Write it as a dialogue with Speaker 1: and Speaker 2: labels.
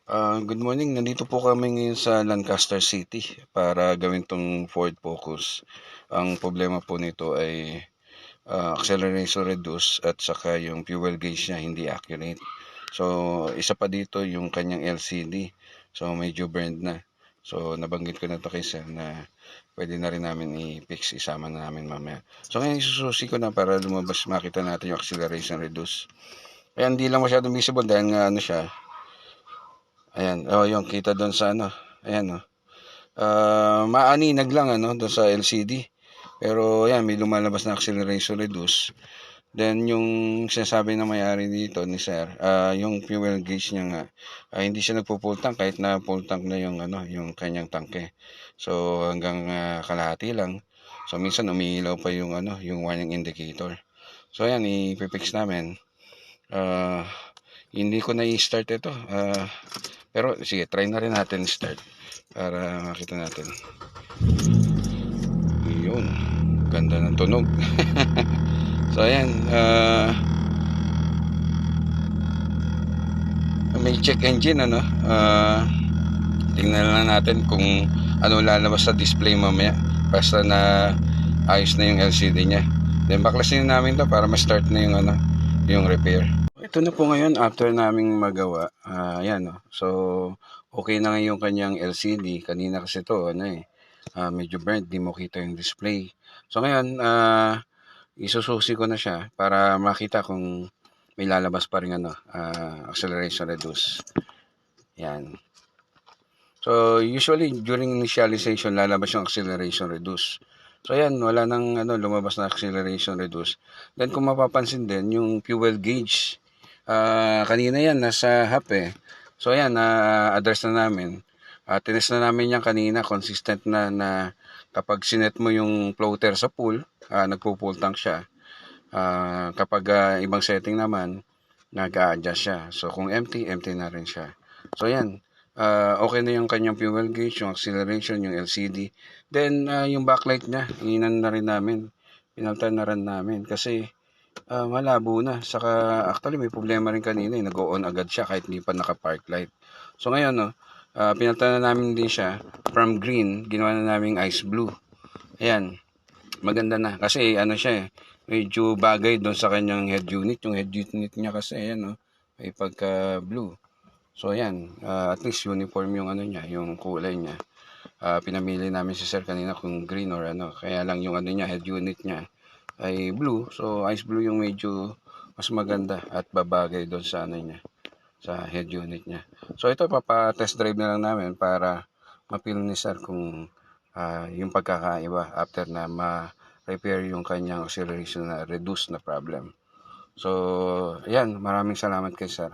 Speaker 1: Good morning. Nandito po kami ngayon sa Lancaster City para gawin tong Ford Focus. Ang problema po nito ay acceleration reduce at saka yung fuel gauge niya hindi accurate. So, isa pa dito yung kanyang LCD. So, medyo burned na. So, nabanggit ko na to kay sir na pwede na rin namin i-fix, isama na namin mamaya. So, ngayon isususi ko na para lumabas makita natin yung acceleration reduce. Kaya hindi lang masyadong visible dahil nga ano siya. Ayan, yung kita doon sa ano. Ayan, oh. Maaninag lang ano doon sa LCD. Pero ayan, may lumalabas na acceleration reduce. Then yung sinasabi na may-ari dito ni Sir, yung fuel gauge niya nga, hindi siya nagpo-full tank kahit na full tank na yung ano, yung kanyang tangke. So hanggang kalahati lang. So minsan umiilaw pa yung ano, yung warning indicator. So ayan, i-fix namin. Hindi ko na i-start ito. Pero sige, try na rin natin start para makita natin. Yun, ganda ng tunog. So ayan, may check engine ano. Tingnan lang natin kung ano lalabas sa display mamaya. Basta na ayos na yung LCD niya. Then baklasin namin to para ma-start na yung ano, yung repair. Ito na po ngayon after naming magawa. Ayan, no. So okay na ngayon yung kanyang LCD. Kanina kasi to ano medyo burnt, di mo kita yung display. So ngayon, isususi ko na siya para makita kung may lalabas pa rin ano, acceleration reduce. Yan. So usually during initialization lalabas yung acceleration reduce. So ayan, wala nang ano lumabas na acceleration reduce. Then kung mapapansin din yung fuel gauge, kanina yan nasa half eh. So ayan, na-address na namin. Tinest na namin yan kanina, consistent na kapag sinet mo yung floater sa pool, nagpo-full tank siya. Kapag ibang setting naman, nag-a-adjust siya. So kung empty, empty na rin siya. So ayan, okay na yung kanyang fuel gauge, yung acceleration, yung LCD. Then yung backlight niya, inan na rin namin. Pinaltan na rin namin kasi malabo na. Saka actually may problema rin kanina, nag-on agad siya kahit hindi pa naka-park light. So ngayon no, pinaltan na namin din siya from green, ginawa na namin ice blue. Ayan, maganda na kasi ano siya medyo bagay doon sa kanyang head unit. Yung head unit niya kasi ayan no, may pagka blue. So ayan, at least uniform yung ano niya, yung kulay niya. Pinamili namin si sir kanina kung green or ano, kaya lang yung ano niya, head unit niya ay blue. So ice blue yung medyo mas maganda at babagay doon sa ano niya, sa head unit niya. So ito papa-test drive na lang namin para mapil ni sir kung yung pagkakaiba after na ma-repair yung kanyang acceleration na reduce na problem. So ayan, maraming salamat kay sir.